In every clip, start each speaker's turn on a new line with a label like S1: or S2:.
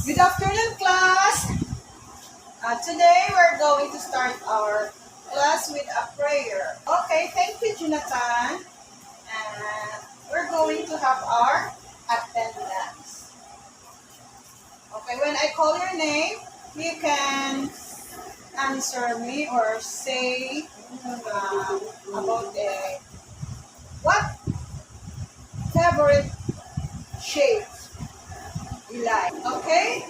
S1: Good afternoon, class. Today we're going to start our class with a prayer. Okay, thank you, Jonathan. And we're going to have our attendance. Okay, when I call your name, you can answer me or say about what favorite shape you like. Okay?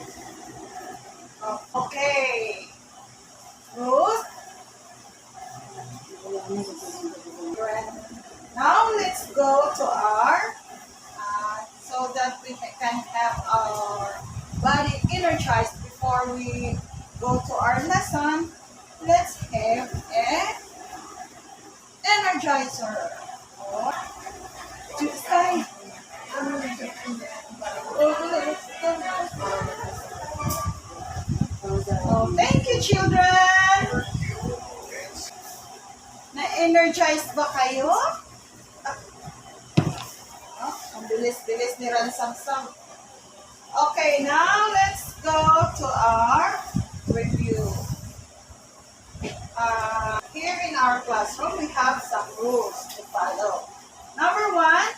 S1: Okay. Ruth? Now let's go to our, so that we can have our body energized before we go to our lesson. Let's have a energizer. Or, Tuesday. Oh, thank you, children. Na-energized ba kayo? Ang bilis-bilis ni Ransam-sam. Okay, now let's go to our review. Here in our classroom, we have some rules to follow. Number 1,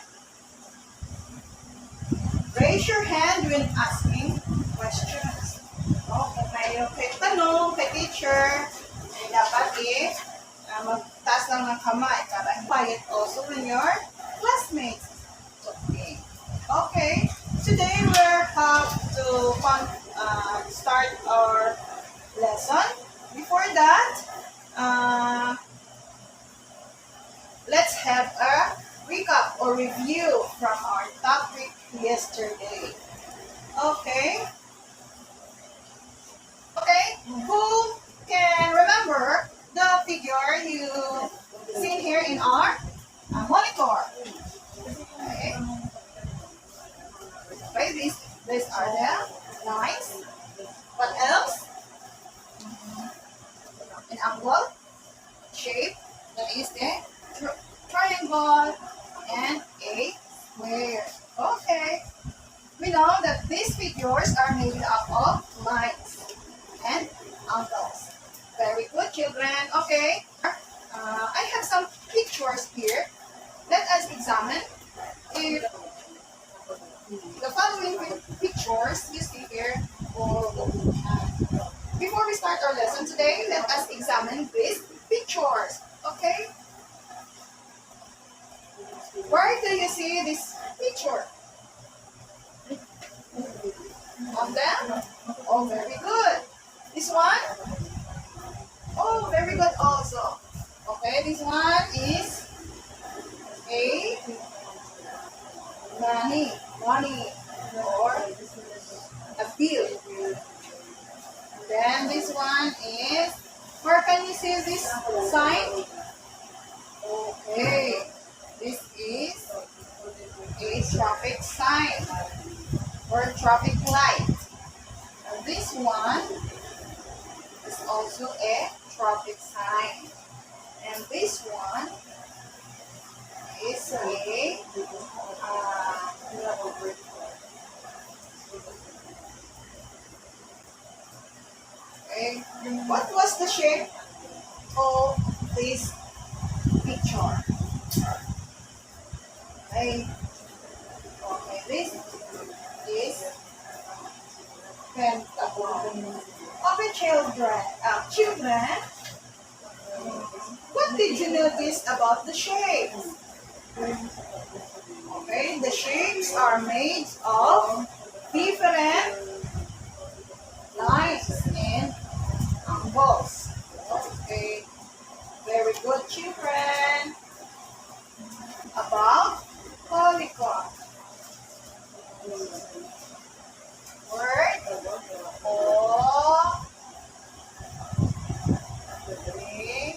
S1: raise your hand when asking questions. Kung mayroon kayo tanong kay teacher, ay dapat magtaas lang ng kamay para quiet also when your classmates talking. Okay, today we have to start our lesson. Before that, let's have a recap or review from our topic yesterday. Okay? Okay? Who can remember the figure you seen here in our monitor? Okay. Okay, these are the lines. What else? An angle, shape, that is the triangle, and a square. Okay. We know that these figures are made up of lines and angles. Very good, children. Okay. I have some pictures here. Let us examine if the following pictures you see here. Before we start our lesson today, let us examine these pictures. Okay? Where do you see this picture? On them? Oh, very good. This one? Oh, very good also. Okay, this one is a money or a bill. Then this one is, where can you see this sign? Okay, this is a traffic sign or traffic light. And this one is also a traffic sign. And this one is a okay. What was the shape of this picture? Okay. Okay, this is pentagon. Okay, children, what did you notice about the shapes? Okay, the shapes are made of different lines and angles. Okay, very good, children. About polygon. Word O three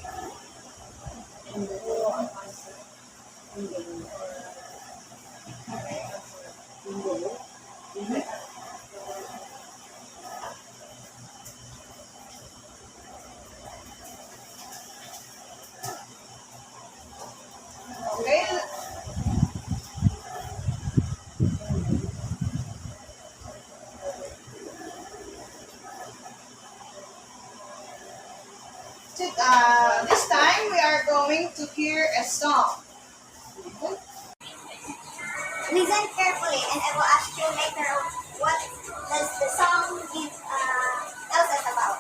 S1: hear a song.
S2: Listen carefully, and I will ask you later what does the song tells us about.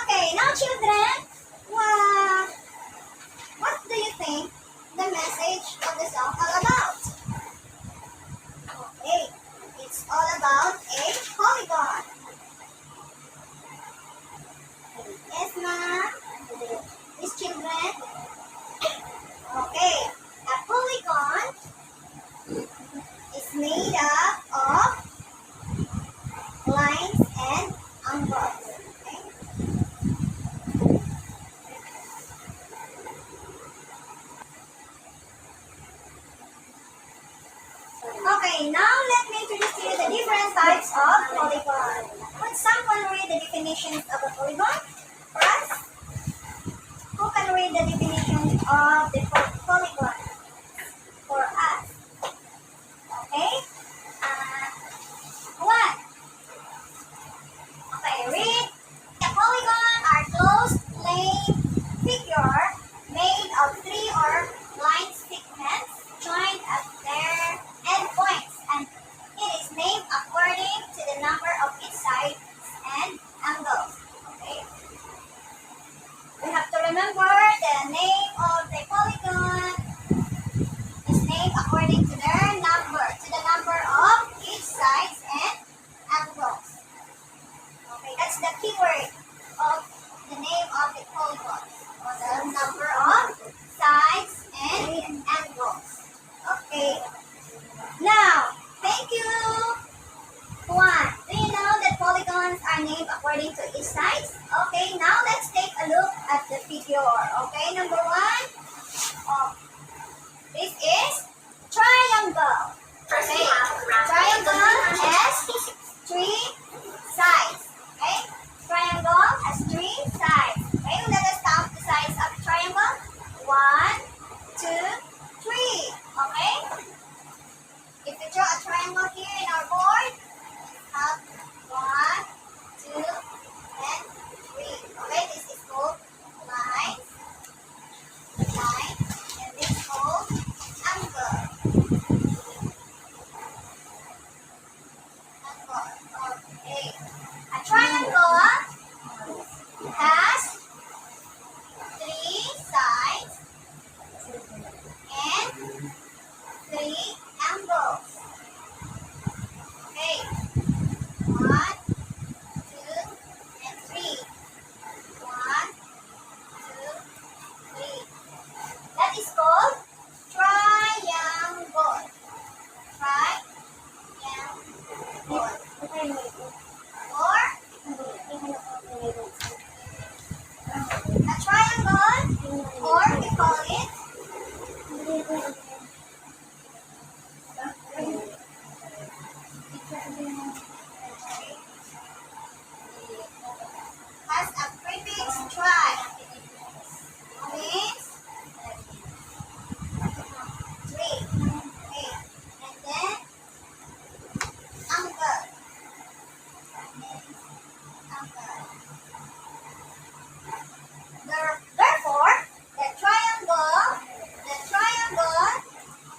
S2: Okay, now children, what do you think the message of the song all about? Okay, it's all about a polygon. Yes, ma'am? These children? Okay, a polygon is made up of lines and angles. Okay? Okay, now let me introduce to you the different types of polygon. Would someone read the definitions of a polygon for us? Who can read the definition of the polygon for us? Okay? One. Okay, read. A polygon are closed plane figure made of three or line segments joined at their endpoints, and it is named according to the number of its sides and angles. Okay? We have to remember the name of the polygon is named according to the number of its sides and angles. Okay, that's the keyword of the name of the polygon, or the number of sides and angles. Okay. Now, thank you. One. Do you know that polygons are named according to its sides? Okay, now let's take a look at the figure. Okay, number one. Oh, this is triangle. Okay, triangle has three sides. Okay, triangle has three sides. Okay, let us count the sides of the triangle. 1, 2, 3. Okay. If you draw a triangle here in our board, have 1, 2, and 3. Okay, this is called line, and this is called angle. Okay. A triangle has three sides and three angles. Okay. 1, 2, and 3. 1, 2, 3. That is called triangle. Triangle. Or a triangle, or we call it has a prefix tri. Means 3. Okay. And then angle. Therefore, the triangle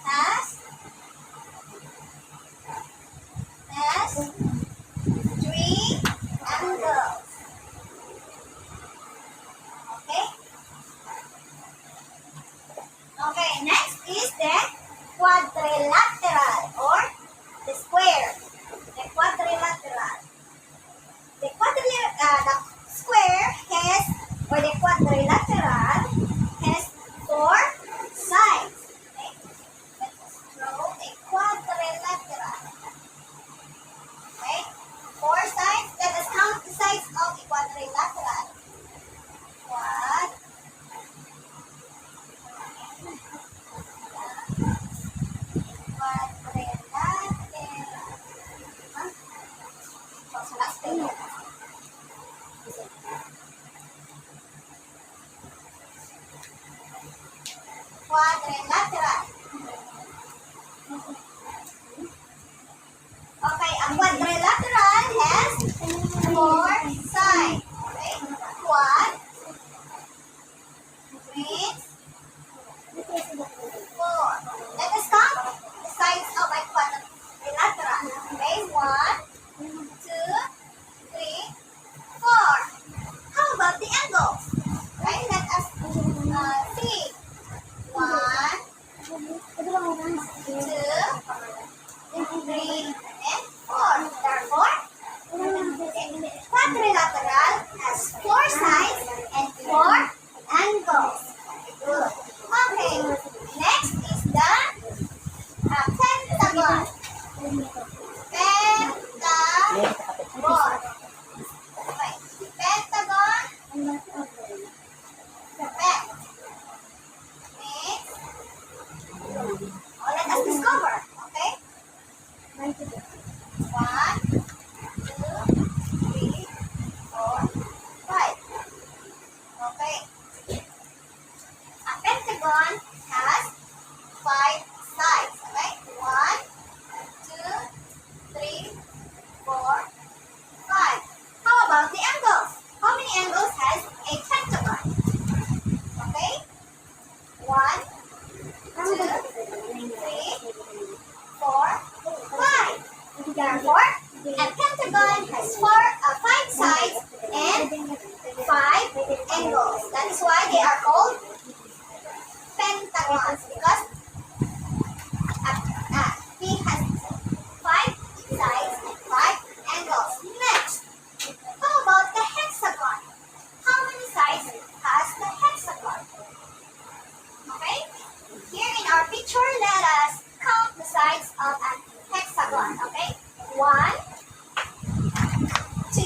S2: has three angles. Okay. Okay. Next is the quadrilateral, or the square. The quadrilateral. The square has, or the quadrilateral has 4 sides. Okay? Let's draw a quadrilateral. Okay? 4 spell. Quadrilateral. Okay, a quadrilateral has 4 sides. Okay, quad means 4. Let us count the sides of a quadrilateral. Okay, 1, 2, 3, 4. How about the angles? Right, let us see. 1, 2, 3, and 4. Therefore, quadrilateral has 4 sides and 4 angles. Good. Okay, next is the pentagon. Pentagon. Okay, pentagon. Pent means. Let us discover. Okay. 1, 2, 3, 4, 5. Okay. A pentagon has 5 sides. Okay. 1, 2, 3, 4, 5. How about the angles? How many angles has a pentagon? Okay. 1, 2, 3, 4, 5. Therefore, a pentagon has 5 sides and 5 angles. That is why they are called pentagons, because he has 5 sides and 5 angles. Next, how about the hexagon? How many sides has the hexagon? Okay, here in our picture, let us count the sides of a hexagon. Okay, 1, 2.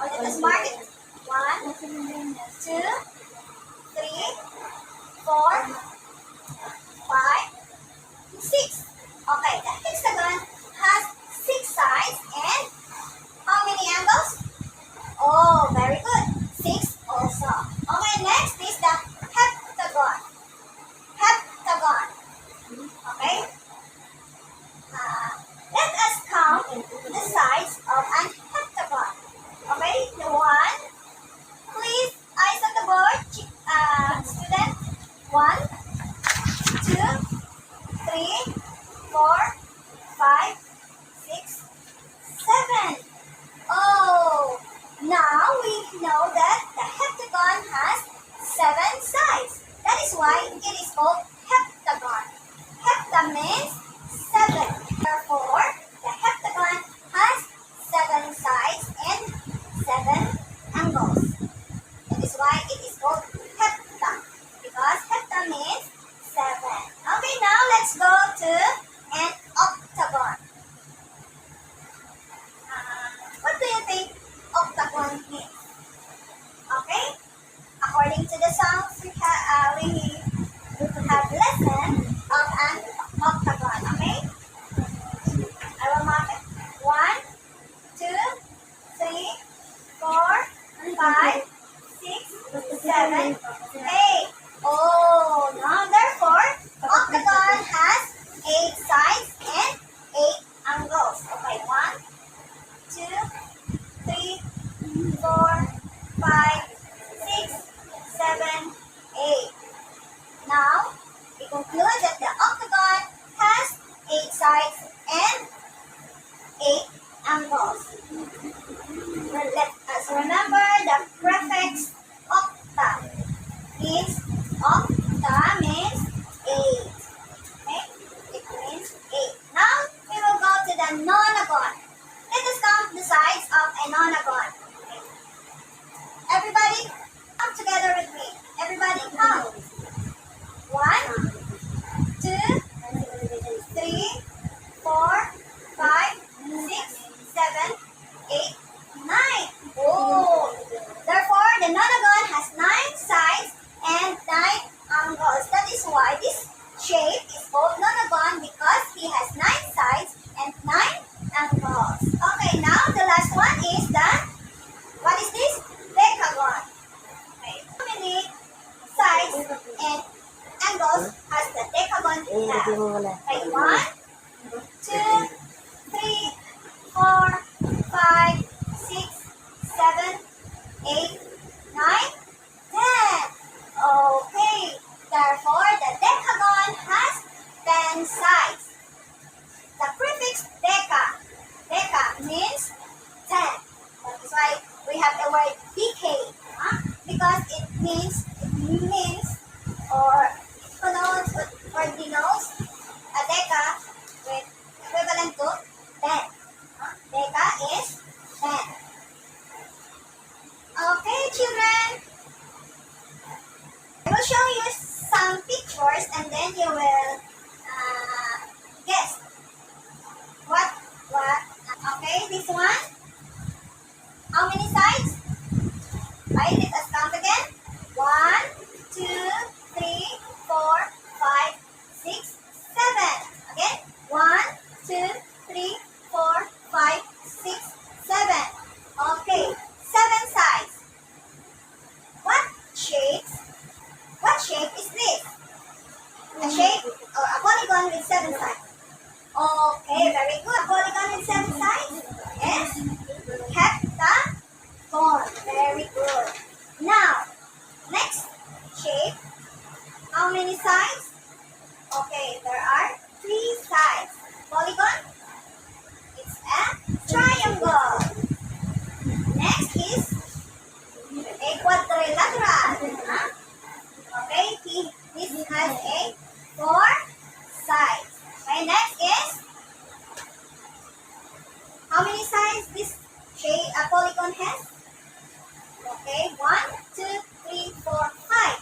S2: Let us mark it. 1, 2, 3, 4, 5, 6. Okay, the hexagon has 6 sides and how many angles? Oh, very good. 6 also. Okay, next is the heptagon. Heptagon. Okay. Let us count the sides of an heptagon. Okay, the 1. Please, eyes on the board, student. 1, 2, 3, 4, 5, 6, 7. Oh, now we know that the heptagon has 7 sides. That is why it is called heptagon. Hepta means 7. Therefore, the heptagon has 7 sides and 7 angles. That is why it is called hepta, because hepta means 7. Okay, now let's go to an octagon. What do you think octagon means? Okay, according to the songs we have lesson of an octagon. Okay, I will mark it. 1, 2, 3, 4, 5, 6, 7, 8. Oh, now therefore, octagon has 8 sides and 8 angles. Okay, 1, 2, 3, 4, 5, 6, 7, 8. Now, we conclude that the octagon has 8 sides and 8 angles. Let us remember the prefix octa. Octa means 8. Okay? It means 8. Now, we will go to the nonagon. Let us count the sides of a nonagon. Okay. Everybody, come together with me. Everybody count. 1, 2, 3, 4, 5, 6, 7, 8, 9. Oh! Therefore, the nonagon has 9 sides and 9 angles. That is last one is the, what is this? Decagon. Okay. How many sides and angles has the decagon have? Okay, 1, 2, 3, 4, 5, 6, 7, 8, 9, 10. Okay, therefore the decagon has 10 sides. The prefix deca means 10. That is why we have the word decade, because it means or connotes or denotes a deca with equivalent to 10. Deca is 10. Okay, children. I will show you some pictures and then you will guess what. Okay, this one. How many sides? Right, let us count again. 1, 2, 3, 4, 5, 6, 7. Again. 1, 2, 3, 4, 5, 6, 7. Okay, 7 sides. What shape is this? A shape or a polygon with 7 sides. Okay, very good. A polygon with 7 sides? Yes. Heptagon. Very good. Now, next shape. How many sides? Okay, there are 3 sides. Polygon. It's a triangle. Next is a quadrilateral. Okay, this has a 4 sides. Okay, next is, how many sides this shape a polygon has? Okay, 1, 2, 3, 4, 5.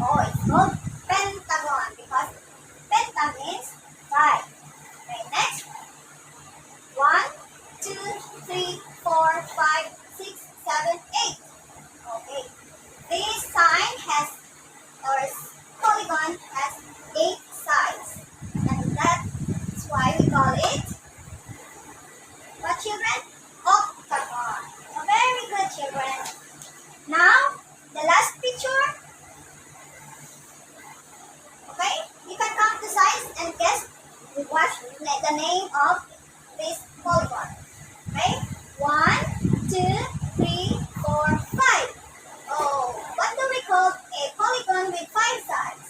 S2: Oh, it's called pentagon because penta means 5. Okay, next. 1, 2, 3, 4, 5, 6, 7, 8. Okay, this sign has, or polygon has 8 sides. And that's why we call it, what, children? Octagon. So very good, children. Now, the last picture. Okay, you can count the sides and guess what's the name of this polygon. Okay, 1, 2, 3, 4, 5. Oh, what do we call a polygon with 5 sides?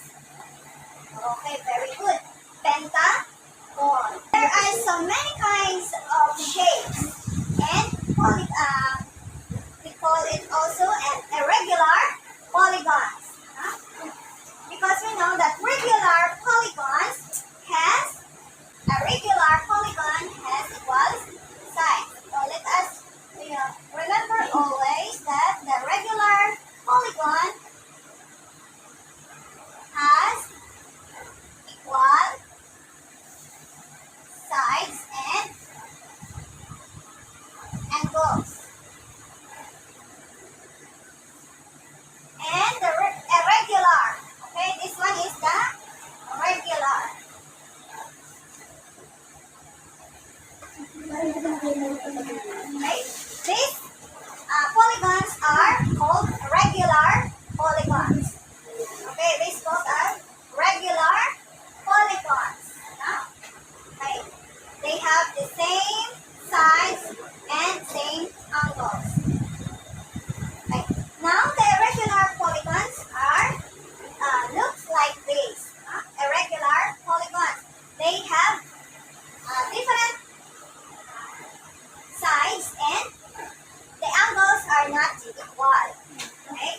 S2: Okay, very good. Pentagon. There are so many kinds of shapes, and we call it also an irregular polygons. Because we know that regular polygons has equal sides. So let us remember always that the regular polygon has equal sides and angles. And the irregular, okay, this one is the regular. Okay, these polygons are called regular polygons. Okay, these both are regular polygons. Okay, they have the same sides and same angles. Okay, now the irregular polygons are looks like this. Irregular polygons. They have different sides and the angles are not equal. Okay?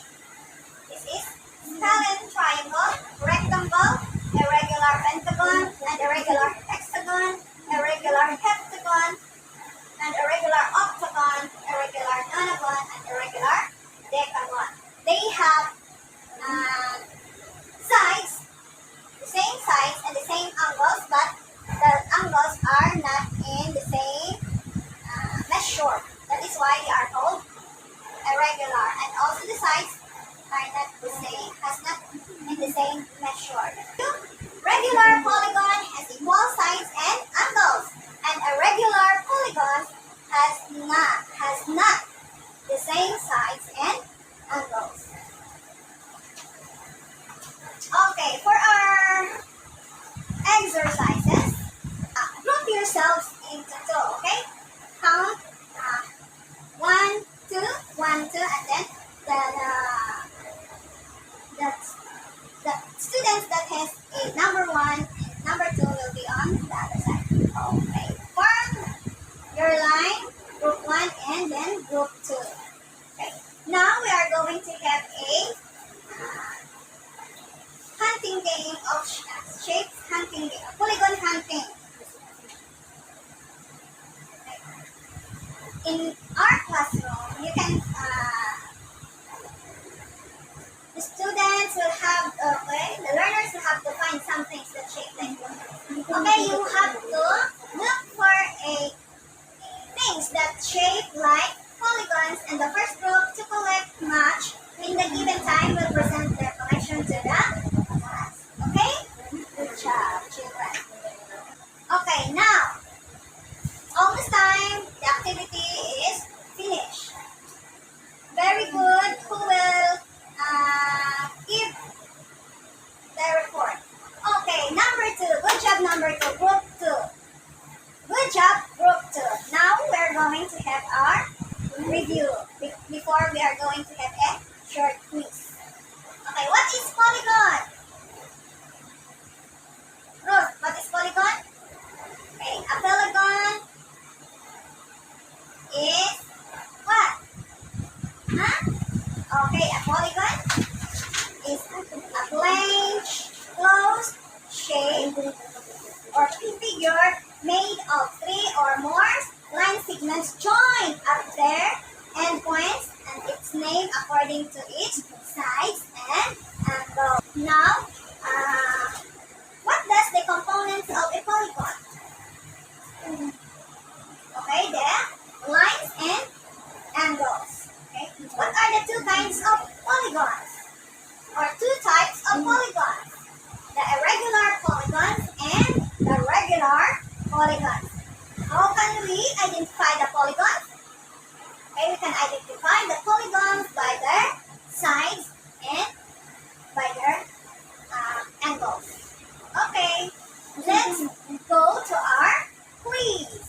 S2: This is scalene triangle, rectangle, irregular pentagon, and irregular hexagon, irregular heptagon, and irregular octagon, irregular nonagon, and irregular decagon. They have sides, the same sides and the same angles, but the angles are not in the same measure. That is why they are called irregular. And also the sides are not the same, has not in the same measure. Regular polygon has equal sides and angles, and a regular polygon has not. count 1, 2, 1, 2, and then the, the students that has a number 1 and number 2 will be on the other side. Okay. Form your line, group 1 and then group 2. Okay. Now we are going to have a hunting game of shapes, hunting game, polygon hunting. In our classroom, you can, the students will have, the learners will have to find some things that shape like this. Okay, you have to look for things that shape like polygons, and the first group to collect match in the given time will present their collection to the class. Okay? Good job, children. Okay, now, almost time. The activity is finished. Very good. Who will give the report? Okay, number 2. Good job, number 2. Group 2. Good job, group 2. Now we are going to have our review before we are going to have a short quiz. Okay, what is polygon? Ruth, what is polygon? Okay, a polygon is what? Huh? Okay, a polygon is a plane, closed shape or figure made of 3 or more line segments joined at their endpoints, and its named according to its size and angle. Now, what does the components of a polygon? Okay, the lines and angles. Okay, what are the 2 kinds of polygons? Or 2 types of polygons? The irregular polygons and the regular polygons. How can we identify the polygons? Okay, we can identify the polygons by their sides and by their angles. Okay, let's go to our quiz.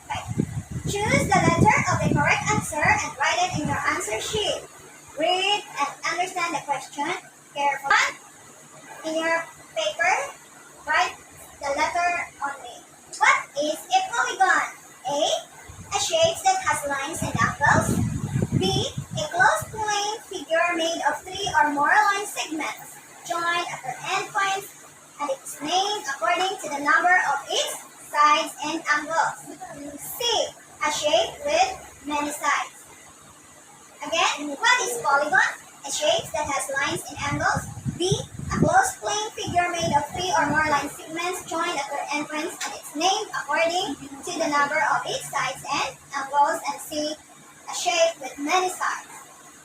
S2: Okay. Choose the letter of the correct answer and write it in your answer sheet. Read and understand the question carefully. In your paper, write the letter only. What is a polygon? A shape that has lines and angles. B, a closed plane figure made of 3 or more line segments joined at their endpoints, and it's named according to the number of its sides and angles. C, a shape with many sides. Again, what is polygon? A shape that has lines and angles. B, a closed plane figure made of 3 or more line segments joined at their endpoints, and it's named according to the number of its sides and angles. And C, a shape with many sides.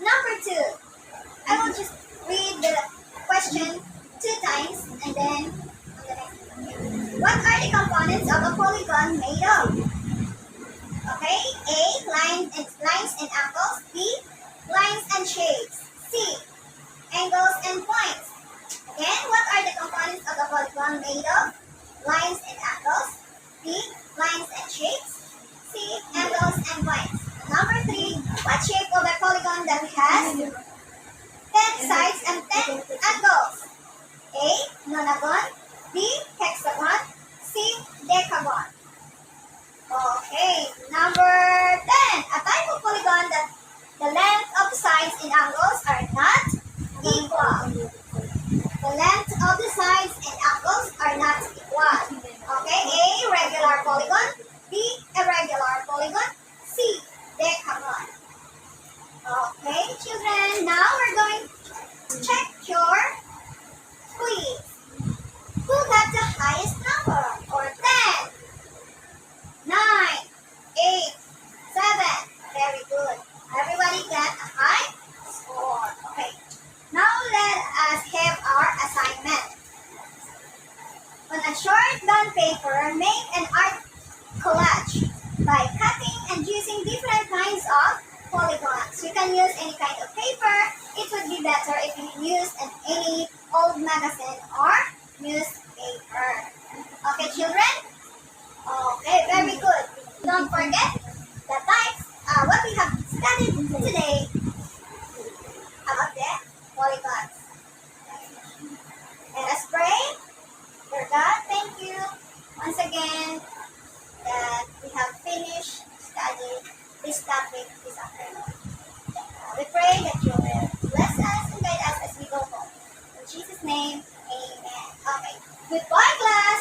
S2: Number 2, I will just read the question 2 times and then on the next one. What are the components of a polygon made of? Okay, A, lines and angles. B, lines and shapes. C, angles and points. Again, what are the components of a polygon made of? Lines and angles. B, lines and shapes. C, angles and points. Number 3, what shape of a polygon that has 10 sides and 10 angles? A, nonagon. B, hexagon. C, decagon. Okay, number 10. A type of polygon that the length of the sides and angles are not equal. The length of the sides and angles are not equal. Okay, A, regular polygon. B, irregular polygon. C, decagon. Okay, children, now we're going to check your quiz. Who got the highest number? Or 10? 9, 8, 7. Very good. Everybody got a high score. Okay. Now let us have our assignment. On a short bond paper, make an art collage by cutting and using different kinds of polygons. You can use any kind of paper. It would be better if you use any old magazine or newspaper. Okay, children? Okay, very good. Don't forget studied today about the polygons. And let's pray. Dear God, thank you once again that we have finished studying this topic this afternoon. We pray that you will bless us and guide us as we go home. In Jesus' name, amen. Okay. Goodbye, class.